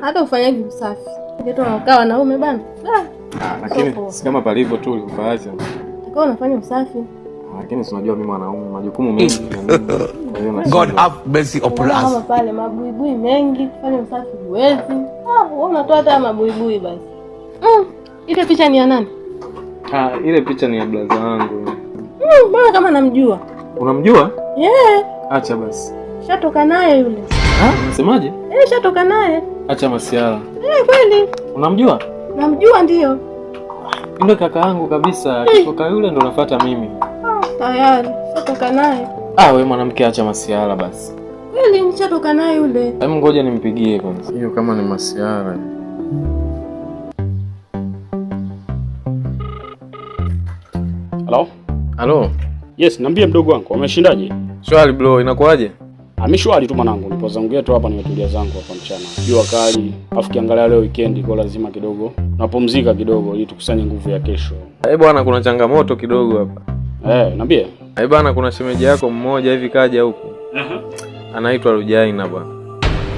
Hata ufanyaje usafi. Ndio unakaa wanaume bana. Lakini si kama palivyo tu ulipaacha. Kwa unafanya usafi. Lakini si unajua mimi mwanaume majukumu mengi na mimi. God have mercy upon us. Kama pale mabuibui mengi kufanya usafi huwezi. Wewe unatoa hata mabuibui basi. Ile picha ni ya nani? Ile picha ni ya blaza wangu. Mbona kama namjua? Unamjua? Yeah. Acha basi. Shatoka naye yule. Unasemaje? Shatoka naye. Acha masiala. Kweli. Unamjua? Namjua ndio. Yule kaka yangu kabisa, kutoka yule ndo nafuata mimi. Tayari, shatoka naye. Wewe mwanamke acha masiala basi. Kweli nishatoka naye yule. Hebu ngoja nimpigie kwanza. Hiyo kama ni masiala. Halo? Yes, niambie mdogo wangu, umeshindaje? Shwari bro, inakuaje? Ameshwari tu mwanangu, nipo zangu yetu hapa nimetulia zangu hapa mchana. Jua kali, afu kiangalia leo weekend kwa lazima kidogo napumzika kidogo ili tukusanye nguvu ya kesho. Bwana kuna changamoto kidogo hapa. Niambie. Bwana kuna shemeji yako mmoja hivi kaja huku. Anaitwa Rujaina bwana.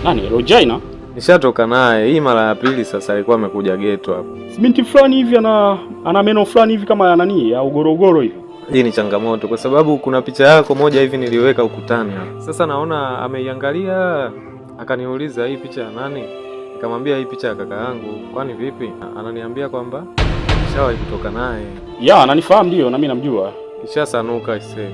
Nani Rujaina? Nishatoka naye. Hii mara ya pili sasa alikuwa amekuja geto hapa. Binti fulani hivi ana meno fulani hivi kama nani ya ugorogoro hivi. Hii ni changamoto kwa sababu kuna picha yako moja hivi niliweka ukutani hapa. Sasa naona ameiangalia akaniuliza hii picha ya nani? Nikamwambia hii picha ya kaka yangu. Kwani vipi? Ananiambia kwamba nishawahi kutoka naye. Ya, ananifahamu ndio na mimi namjua. Kisha sanuka ise.